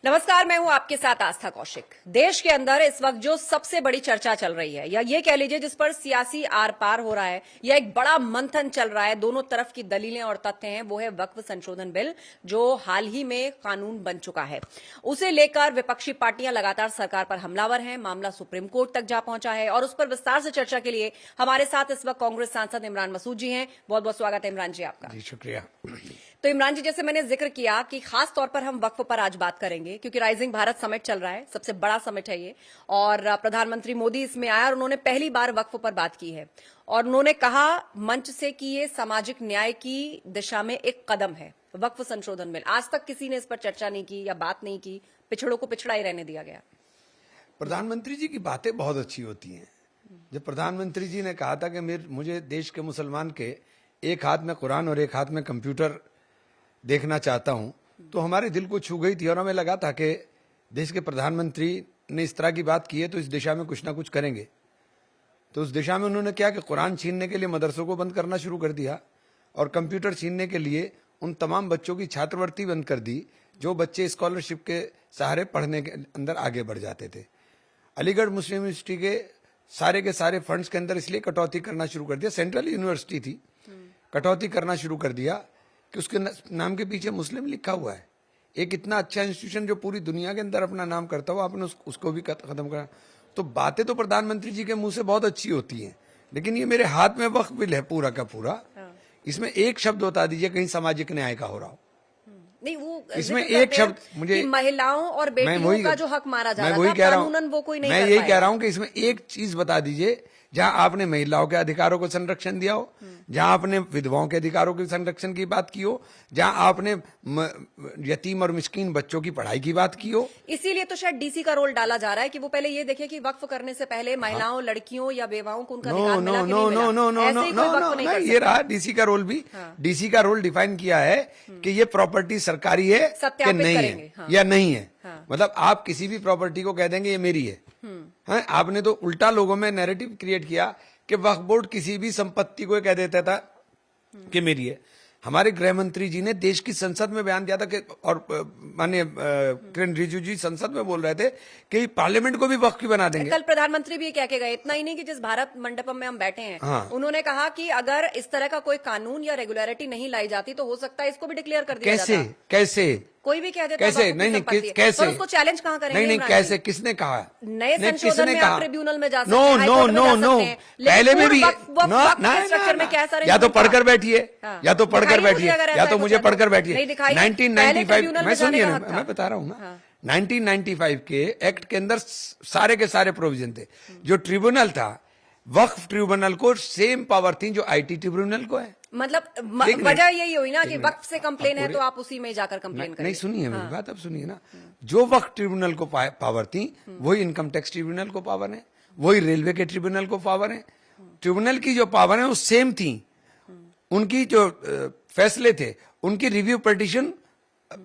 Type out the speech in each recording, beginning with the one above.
नमस्कार, मैं हूं आपके साथ आस्था कौशिक। देश के अंदर इस वक्त जो सबसे बड़ी चर्चा चल रही है, या ये कह लीजिए जिस पर सियासी आर पार हो रहा है, या एक बड़ा मंथन चल रहा है, दोनों तरफ की दलीलें और तथ्य हैं, वो है वक्फ संशोधन बिल जो हाल ही में कानून बन चुका है। उसे लेकर विपक्षी पार्टियां लगातार सरकार पर हमलावर हैं। मामला सुप्रीम कोर्ट तक जा पहुंचा है और उस पर विस्तार से चर्चा के लिए हमारे साथ इस वक्त कांग्रेस सांसद इमरान मसूद जी हैं। बहुत बहुत स्वागत है इमरान जी आपका। जी शुक्रिया। तो इमरान जी, जैसे मैंने जिक्र किया कि खास तौर पर हम वक्फ पर आज बात करेंगे क्योंकि राइजिंग भारत समिट चल रहा है, सबसे बड़ा समिट है ये, और प्रधानमंत्री मोदी इसमें आया और उन्होंने पहली बार वक्फ पर बात की है और उन्होंने कहा मंच से कि ये सामाजिक न्याय की दिशा में एक कदम है वक्फ संशोधन बिल। आज तक किसी ने इस पर चर्चा नहीं की या बात नहीं की, पिछड़ों को पिछड़ा ही रहने दिया गया। प्रधानमंत्री जी की बातें बहुत अच्छी होती हैं। जब प्रधानमंत्री जी ने कहा था कि मुझे देश के मुसलमान के एक हाथ में कुरान और एक हाथ में कंप्यूटर देखना चाहता हूं, तो हमारे दिल को छू गई थी और हमें लगा था कि देश के प्रधानमंत्री ने इस तरह की बात की है तो इस दिशा में कुछ ना कुछ करेंगे। तो उस दिशा में उन्होंने क्या कि कुरान छीनने के लिए मदरसों को बंद करना शुरू कर दिया और कंप्यूटर छीनने के लिए उन तमाम बच्चों की छात्रवृत्ति बंद कर दी जो बच्चे स्कॉलरशिप के सहारे पढ़ने के अंदर आगे बढ़ जाते थे। अलीगढ़ मुस्लिम यूनिवर्सिटी के सारे फंड्स के अंदर इसलिए कटौती करना शुरू कर दिया, सेंट्रल यूनिवर्सिटी थी, कटौती करना शुरू कर दिया कि उसके नाम के पीछे मुस्लिम लिखा हुआ है। एक इतना अच्छा इंस्टीट्यूशन जो पूरी दुनिया के अंदर अपना नाम करता हुआ आपने उसको भी खत्म करा। तो बातें तो प्रधानमंत्री जी के मुंह से बहुत अच्छी होती हैं, लेकिन ये मेरे हाथ में वक्फ बिल है पूरा का पूरा। इसमें एक शब्द बता दीजिए कहीं सामाजिक न्याय का हो रहा हो। नहीं, वो इसमें एक शब्द मुझे महिलाओं और बेटियों का जो हक मारा जा रहा था, मैं यही कह रहा हूं कि इसमें एक चीज बता दीजिए जहां आपने महिलाओं के अधिकारों को संरक्षण दिया हो, जहां आपने विधवाओं के अधिकारों के संरक्षण की बात की हो, जहां आपने यतीम और मिस्कीन बच्चों की पढ़ाई की बात की हो। इसीलिए तो शायद डीसी का रोल डाला जा रहा है कि वो पहले ये देखे कि वक्फ करने से पहले महिलाओं, लड़कियों या बेवाओं को उनका अधिकार मिला कि नहीं मिला। ये रहा डीसी का रोल भी। डीसी का रोल डिफाइन किया है कि ये प्रॉपर्टी सरकारी है कि नहीं है या नहीं है। मतलब आप किसी भी प्रॉपर्टी को कह देंगे ये मेरी है। आपने तो उल्टा लोगों में नैरेटिव क्रिएट किया कि वक्फ बोर्ड किसी भी संपत्ति को कह देता था कि मेरी है। हमारे गृह मंत्री जी ने देश की संसद में बयान दिया था कि, और माननीय किरण रिजिजू जी संसद में बोल रहे थे कि पार्लियामेंट को भी वक्फ की बना देंगे। कल प्रधानमंत्री भी कह के गए। इतना ही नहीं कि जिस भारत मंडपम में हम बैठे हैं, उन्होंने कहा कि अगर इस तरह का कोई कानून या रेगुलरिटी नहीं लाई जाती तो हो सकता है इसको भी डिक्लेयर कर दिया जाता। कैसे कोई भी कह देता कैसे नहीं कैसे उसको चैलेंज कहाँ करेंगे? नहीं कैसे, किसने कहा? नए संशोधन में आप ट्रिब्यूनल में जा सकते हैं। नो पहले में भी स्ट्रक्चर में क्या सारे, या तो पढ़कर बैठिए या तो पढ़कर बैठिए या तो मुझे पढ़कर बैठिए। 1995 मैं सुनिए ना, मैं बता रहा हूँ ना, 1995 के एक्ट के अंदर सारे के सारे प्रोविजन थे। जो ट्रिब्यूनल था, वक्फ ट्रिब्यूनल को सेम पावर थी जो आईटी ट्रिब्यूनल को है। मतलब वजह यही हुई ना कि वक्फ से कंप्लेन है तो आप उसी में जाकर कंप्लेन करें। नहीं सुनिए मेरी बात, अब सुनिए ना। जो वक्फ ट्रिब्यूनल को पावर थी वही इनकम टैक्स ट्रिब्यूनल को पावर है, वही रेलवे के ट्रिब्यूनल को पावर है। ट्रिब्यूनल की जो पावर है वो सेम थी। उनकी जो फैसले थे उनकी रिव्यू पिटीशन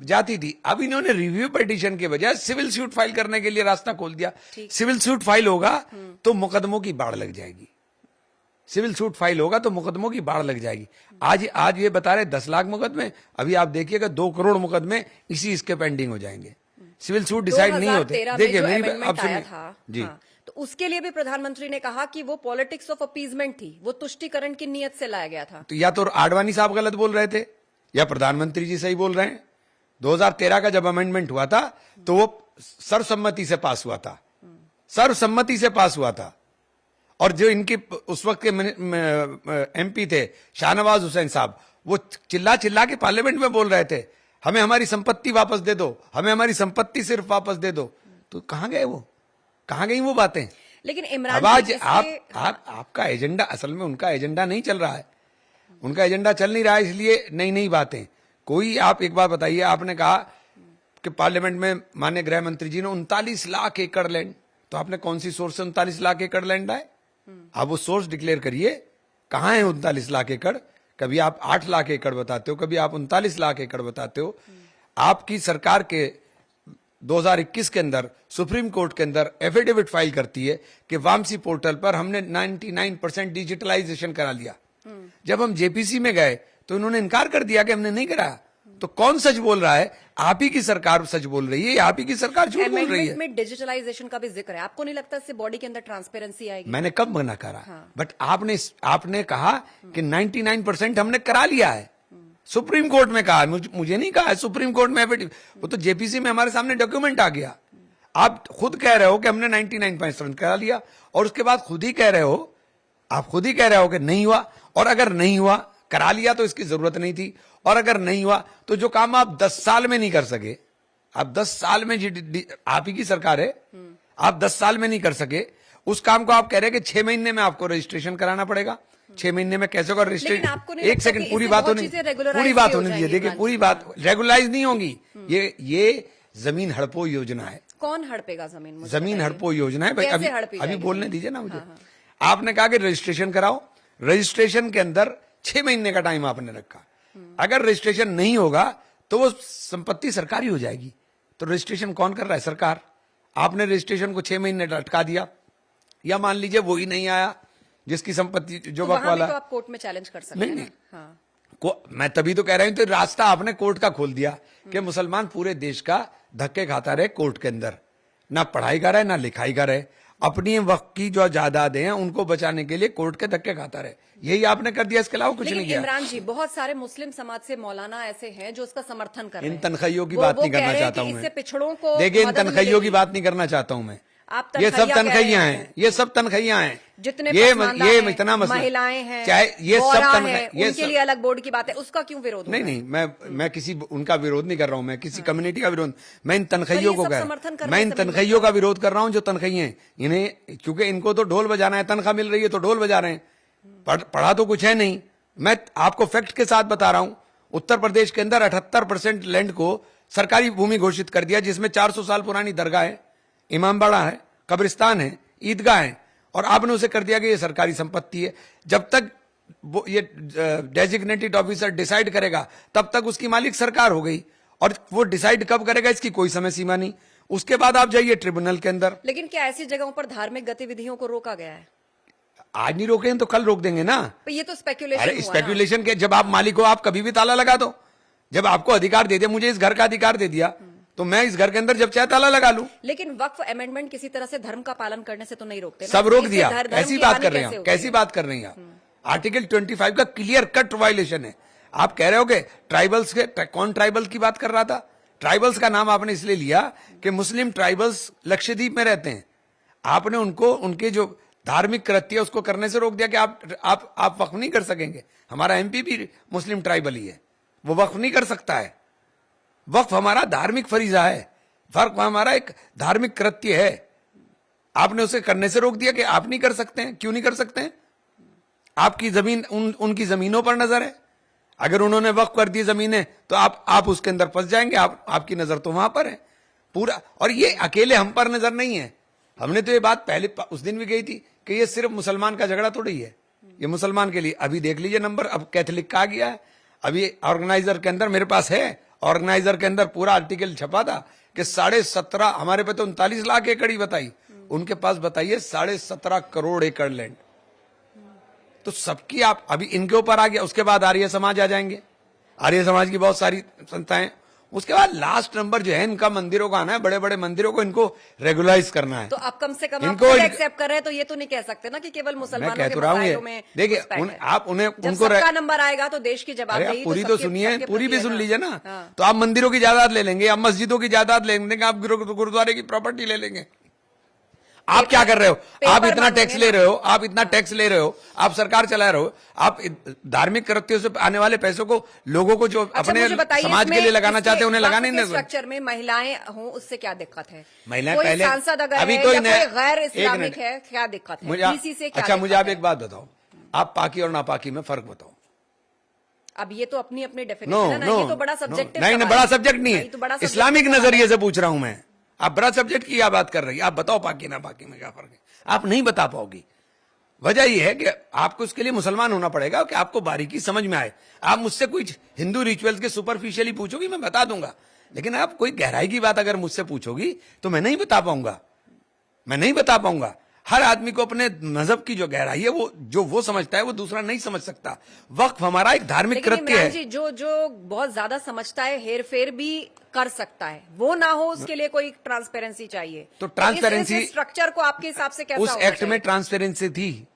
जाती थी। अब इन्होंने रिव्यू पिटीशन के बजाय सिविल सूट फाइल करने के लिए रास्ता खोल दिया। सिविल सूट फाइल होगा तो मुकदमों की बाढ़ लग जाएगी। सिविल सूट फाइल होगा तो मुकदमों की बाढ़ लग जाएगी। आज ये बता रहे 10 लाख मुकदमे, अभी आप देखिएगा 2 करोड़ मुकदमे इसके पेंडिंग हो जाएंगे। सिविल सूट डिसाइड नहीं होते। देखिए मेरी आप सुनिए जी। तो उसके लिए भी प्रधानमंत्री ने कहा कि वो पॉलिटिक्स ऑफ अपीजमेंट थी, वो तुष्टिकरण की नीयत से लाया गया था। तो या तो आडवाणी साहब गलत बोल रहे थे या प्रधानमंत्री जी सही बोल रहे हैं। 2013 का जब अमेंडमेंट हुआ था तो वो सर्वसम्मति से पास हुआ था, सर्वसम्मति से पास हुआ था। और जो इनके उस वक्त के एमपी थे शाहनवाज हुसैन साहब, वो चिल्ला चिल्ला के पार्लियामेंट में बोल रहे थे हमें हमारी संपत्ति वापस दे दो, हमें हमारी संपत्ति सिर्फ वापस दे दो। तो कहां गए वो, कहां गई वो बातें? लेकिन इमरान अब आज आपका एजेंडा, असल में उनका एजेंडा नहीं चल रहा है, उनका एजेंडा चल नहीं रहा है, इसलिए नई नई बातें। कोई आप एक बात बताइए, आपने कहा कि पार्लियामेंट में माननीय गृह मंत्री जी ने 39 लाख एकड़ लैंड, तो आपने कौन सी सोर्स से 39 लाख एकड़ लैंड आए? आप वो सोर्स डिक्लेयर करिए, कहां है 39 लाख एकड़? कभी आप 8 लाख एकड़ बताते हो, कभी आप 39 लाख एकड़ बताते हो। आपकी सरकार के 2021 के अंदर सुप्रीम कोर्ट के अंदर एफिडेविट फाइल करती है कि वामसी पोर्टल पर हमने 99% डिजिटलाइजेशन करा लिया। जब हम जेपीसी में गए तो इन्होंने इनकार कर दिया कि हमने नहीं कराया। तो कौन सच बोल रहा है? आप ही की सरकार सच बोल रही है या आप ही की सरकार झूठ बोल रही है? अमेंडमेंट में डिजिटलाइजेशन का भी जिक्र है, आपको नहीं लगता इससे बॉडी के अंदर ट्रांसपेरेंसी आएगी? मैंने कब मना करा? बट आपने कहा कि 99% हमने करा लिया है। सुप्रीम कोर्ट में कहा, मुझे नहीं कहा है, सुप्रीम कोर्ट में वो तो जेपीसी में हमारे सामने डॉक्यूमेंट आ गया। आप खुद कह रहे हो कि हमने 99% करा लिया और उसके बाद खुद ही कह रहे हो, आप खुद ही कह रहे हो कि नहीं हुआ। और अगर नहीं हुआ, करा लिया तो इसकी जरूरत नहीं थी, और अगर नहीं हुआ तो जो काम आप 10 साल में नहीं कर सके, आप 10 साल में आप ही की सरकार है, आप 10 साल में नहीं कर सके उस काम को आप कह रहे हैं कि 6 महीने में आपको रजिस्ट्रेशन कराना पड़ेगा। 6 महीने में कैसे होगा रजिस्ट्रेशन? एक सेकंड, पूरी बात होने दीजिए। देखिए, पूरी बात रेगुलराइज नहीं होगी। ये जमीन हड़पो योजना है। कौन हड़पेगा जमीन? जमीन हड़पो योजना है भाई। अभी बोलने दीजिए ना मुझे। आपने कहा कि रजिस्ट्रेशन कराओ, रजिस्ट्रेशन के अंदर 6 महीने का टाइम आपने रखा। अगर रजिस्ट्रेशन नहीं होगा तो वो संपत्ति सरकारी हो जाएगी। तो रजिस्ट्रेशन कौन कर रहा है? सरकार। आपने रजिस्ट्रेशन को 6 महीने लटका दिया, या मान लीजिए वो ही नहीं आया जिसकी संपत्ति जो वक्त वाला, तो आप कोर्ट में चैलेंज कर सकते हैं। हाँ। मैं तभी तो कह रहा हूं, तो रास्ता आपने कोर्ट का खोल दिया कि मुसलमान पूरे देश का धक्के खाता रहे कोर्ट के अंदर, ना पढ़ाई का रहे ना लिखाई का रहे, अपनी वक्त की जो जायदादें हैं उनको बचाने के लिए कोर्ट के धक्के खाता रहे। यही आपने कर दिया, इसके अलावा कुछ नहीं किया। इमरान जी, बहुत सारे मुस्लिम समाज से मौलाना ऐसे हैं जो उसका समर्थन कर रहे हैं। इन तनख्वाहियों की बात नहीं करना चाहता हूं मैं। पिछड़ों को देखिए, इन तनख्वाहियों की बात नहीं करना चाहता हूं मैं। ये सब तनख्वाहियां हैं, ये सब तनख्वाहियां हैं। जितने ये इतना मसला, महिलाएं हैं, चाहे ये सब तनख्वाहियां, उनके लिए अलग बोर्ड की बात है, उसका क्यों विरोध? नहीं, मैं किसी उनका विरोध नहीं कर रहा हूं, मैं किसी कम्युनिटी का विरोध, मैं इन तनख्वाहियों को मैं इन तनख्वाहियों का विरोध कर रहा हूं जो तनख्वाहियां हैं। इन्हें क्योंकि इनको तो ढोल बजाना है, तनख्वाह मिल रही है तो ढोल बजा रहे हैं, पढ़ा तो कुछ है नहीं। मैं आपको फैक्ट के साथ बता रहा हूं, उत्तर प्रदेश के अंदर 78% लैंड को सरकारी भूमि घोषित कर दिया, जिसमें 400 साल पुरानी दरगाह है, इमामबाड़ा है, कब्रिस्तान है, ईदगाह है, और आपने उसे कर दिया कि ये सरकारी संपत्ति है। जब तक वो ये डेजिग्नेटेड ऑफिसर डिसाइड करेगा तब तक उसकी मालिक सरकार हो गई, और वो डिसाइड कब करेगा इसकी कोई समय सीमा नहीं। उसके बाद आप जाइए ट्रिब्यूनल के अंदर। लेकिन क्या ऐसी जगहों पर धार्मिक गतिविधियों को रोका गया है? आज नहीं रोके हैं तो कल रोक देंगे ना। तो ये तो स्पेकुलेशन। अरे स्पेकुलेशन के, जब आप मालिक हो आप कभी भी ताला लगा दो। जब आपको अधिकार दे दिया, मुझे इस घर का अधिकार दे दिया, तो मैं इस घर के अंदर जब चाहे ताला लगा लूं। लेकिन वक्फ अमेंडमेंट किसी तरह से धर्म का पालन करने से तो नहीं रोकते ना? सब रोक दिया। कैसी बात कर रहे हैं? कैसी बात कर रही हैं आप? आर्टिकल 25 का क्लियर कट वायलेशन है। आप कह रहे हो कि ट्राइबल्स के, कौन ट्राइबल की बात कर रहा था? ट्राइबल्स का नाम आपने इसलिए लिया कि मुस्लिम ट्राइबल्स लक्षद्वीप में रहते हैं। आपने उनको उनके जो धार्मिक कृत्य उसको करने से रोक दिया कि आप वक्फ नहीं कर सकेंगे। हमारा एमपी भी मुस्लिम ट्राइबल ही है, वो वक्फ नहीं कर सकता है। वक्फ हमारा धार्मिक फरीजा है, वक्फ हमारा एक धार्मिक कृत्य है। आपने उसे करने से रोक दिया कि आप नहीं कर सकते हैं। क्यों नहीं कर सकते हैं? आपकी जमीन उनकी जमीनों पर नजर है। अगर उन्होंने वक्फ कर दी जमीनें तो आप उसके अंदर फंस जाएंगे। आपकी नजर तो वहां पर है पूरा। और ये अकेले हम पर नजर नहीं है। हमने तो ये बात पहले उस दिन भी गई थी कि ये सिर्फ मुसलमान का झगड़ा थोड़ी है, ये मुसलमान के लिए। अभी देख लीजिए नंबर, अब कैथोलिक का आ गया है। अभी ऑर्गेनाइजर के अंदर मेरे पास है, ऑर्गेनाइजर के अंदर पूरा आर्टिकल छपा था कि 17.5, हमारे पे तो 39 लाख एकड़ ही बताई, उनके पास बताइए 17.5 करोड़ एकड़ लैंड। तो सबकी आप अभी इनके ऊपर आ गया। उसके बाद आर्य समाज आ जाएंगे, आर्य समाज की बहुत सारी संस्थाएं। उसके बाद लास्ट नंबर जो है इनका मंदिरों का आना है, बड़े बड़े मंदिरों को इनको रेगुलाइज करना है। तो आप कम से कम इनको एक्सेप्ट कर रहे हैं, तो ये तो नहीं कह सकते ना कि केवल मुसलमानों के मसाइलों में। देखिए आप उन्हें उनको सबका नंबर आएगा तो देश की जवाबदेही पूरी तो सुनिए, पूरी भी सुन लीजिए ना। तो आप मंदिरों की जायदाद ले लेंगे, आप मस्जिदों की जायदाद ले लेंगे, आप गुरुद्वारे की प्रॉपर्टी ले लेंगे। आप क्या कर रहे हो? आप इतना टैक्स ले रहे हो, आप इतना टैक्स ले रहे हो, आप सरकार चला रहे हो, आप धार्मिक कृत्यों से आने वाले पैसों को लोगों को जो अपने समाज के लिए लगाना चाहते हैं उन्हें लगाने नहीं देते। स्ट्रक्चर में महिलाएं हों उससे क्या दिक्कत है? महिलाएं पहले सांसद अगर अभी कोई गैर इस्लामिक है, क्या दिक्कत है? अच्छा मुझे आप एक बात बताओ, आप पाकी और नापाकी में फर्क बताओ। अब ये तो अपनी अपनी डेफिनेशन है ना, ये तो बड़ा सब्जेक्टिव। नहीं, बड़ा सब्जेक्ट नहीं है, इस्लामिक नजरिए से पूछ रहा हूं मैं। आप बड़ा सब्जेक्ट की क्या बात कर रही है? आप बताओ पाकी ना पाकी में क्या फर्क है? आप नहीं बता पाओगी। वजह यह है कि आपको इसके लिए मुसलमान होना पड़ेगा कि आपको बारीकी समझ में आए। आप मुझसे कुछ हिंदू रिचुअल्स के सुपरफिशियली पूछोगी, मैं बता दूंगा, लेकिन आप कोई गहराई की बात अगर मुझसे पूछोगी तो मैं नहीं बता पाऊंगा, मैं नहीं बता पाऊंगा। हर आदमी को अपने मजहब की जो गहराई है वो समझता है, वो दूसरा नहीं समझ सकता। वक्फ हमारा एक धार्मिक लेकिन कृत्य इमरान है। जी, जो बहुत ज्यादा समझता है, हेर फेर भी कर सकता है, वो ना हो, उसके लिए कोई ट्रांसपेरेंसी चाहिए। तो ट्रांसपेरेंसी इस स्ट्रक्चर को आपके हिसाब से कैसा उस होना एक्ट में चाहिए? ट्रांसपेरेंसी थी।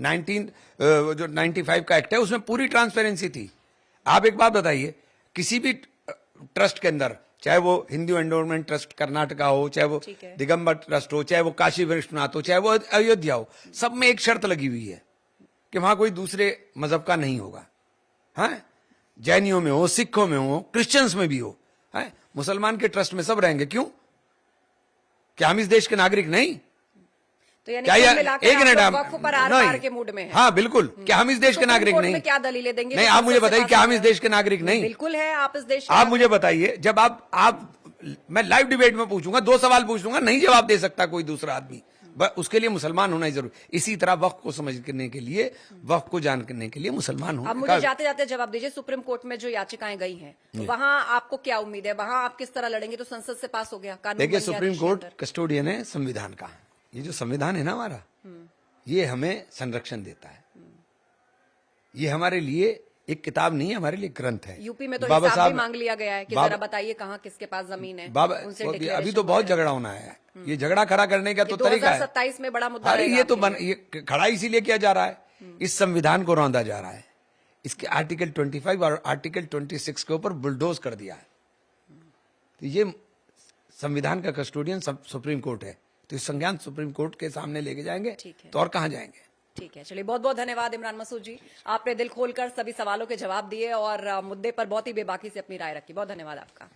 95 का एक्ट है, उसमें पूरी ट्रांसपेरेंसी थी। आप एक बात बताइए, किसी भी ट्रस्ट के अंदर, चाहे वो हिंदू एंडोमेंट ट्रस्ट कर्नाटका हो, चाहे वो ठीक है। दिगंबर ट्रस्ट हो, चाहे वो काशी विश्वनाथ हो, चाहे वो अयोध्या हो, सब में एक शर्त लगी हुई है कि वहां कोई दूसरे मजहब का नहीं होगा। हाँ, जैनियों में हो, सिखों में हो, क्रिश्चियंस में भी हो, है मुसलमान के ट्रस्ट में सब रहेंगे। क्यों? क्या हम इस देश के नागरिक नहीं? तो यानी क्या कुल मिलाकर एक आप मिनट, लोग वक्फ पर आर-पार के मूड में हैं। हाँ बिल्कुल। क्या हम इस देश के सुप्रीम नागरिक कोर्ट नहीं? में क्या दलीलें देंगे? नहीं, तो आप मुझे संसद से बताइए, पास क्या हम हो इस जाए? देश के नागरिक नहीं? बिल्कुल है, आप इस देश के आप मुझे बताइए, जब आप मैं लाइव डिबेट में पूछूंगा, 2 सवाल पूछूंगा, नहीं जवाब दे सकता कोई दूसरा आदमी, उसके लिए मुसलमान होना ही जरूरी। इसी तरह वक्फ को समझने के लिए, वक्फ को जानने के लिए मुसलमान अब होना। मुझे जाते जाते जवाब दीजिए, सुप्रीम कोर्ट में जो याचिकाएं गई हैं, तो वहां आपको क्या उम्मीद है? वहां आप किस तरह लड़ेंगे? तो संसद से पास हो गया कानून, देखिए, बन गया सुप्रीम देश के कोर्ट अंदर। कस्टोडियन है संविधान का। ये जो संविधान है ना हमारा, ये हमें संरक्षण देता है। ये हमारे लिए एक किताब नहीं है, हमारे लिए ग्रंथ है। यूपी में तो बाबा हिसाब भी साहब मांग लिया गया है कि बाबा- जरा बताइए कहाँ किसके पास जमीन है, बाबा उनसे अभी declaration तो बहुत वगैरह। झगड़ा होना है। ये झगड़ा खड़ा करने का तो तरीका है। 2027 में बड़ा मुद्दा अरे रहेगा ये तो आपके लिए। ये खड़ा इसीलिए किया जा रहा है, इस संविधान को रौंदा जा रहा है। इसके आर्टिकल 25 और आर्टिकल 26 के ऊपर बुलडोज कर दिया है। तो ये संविधान का कस्टोडियन सुप्रीम कोर्ट है, तो इस संज्ञान सुप्रीम कोर्ट के सामने लेके जाएंगे, ठीक है। तो और कहां जाएंगे? ठीक है, चलिए, बहुत बहुत धन्यवाद इमरान मसूद जी, आपने दिल खोलकर सभी सवालों के जवाब दिए और मुद्दे पर बहुत ही बेबाकी से अपनी राय रखी। बहुत धन्यवाद आपका।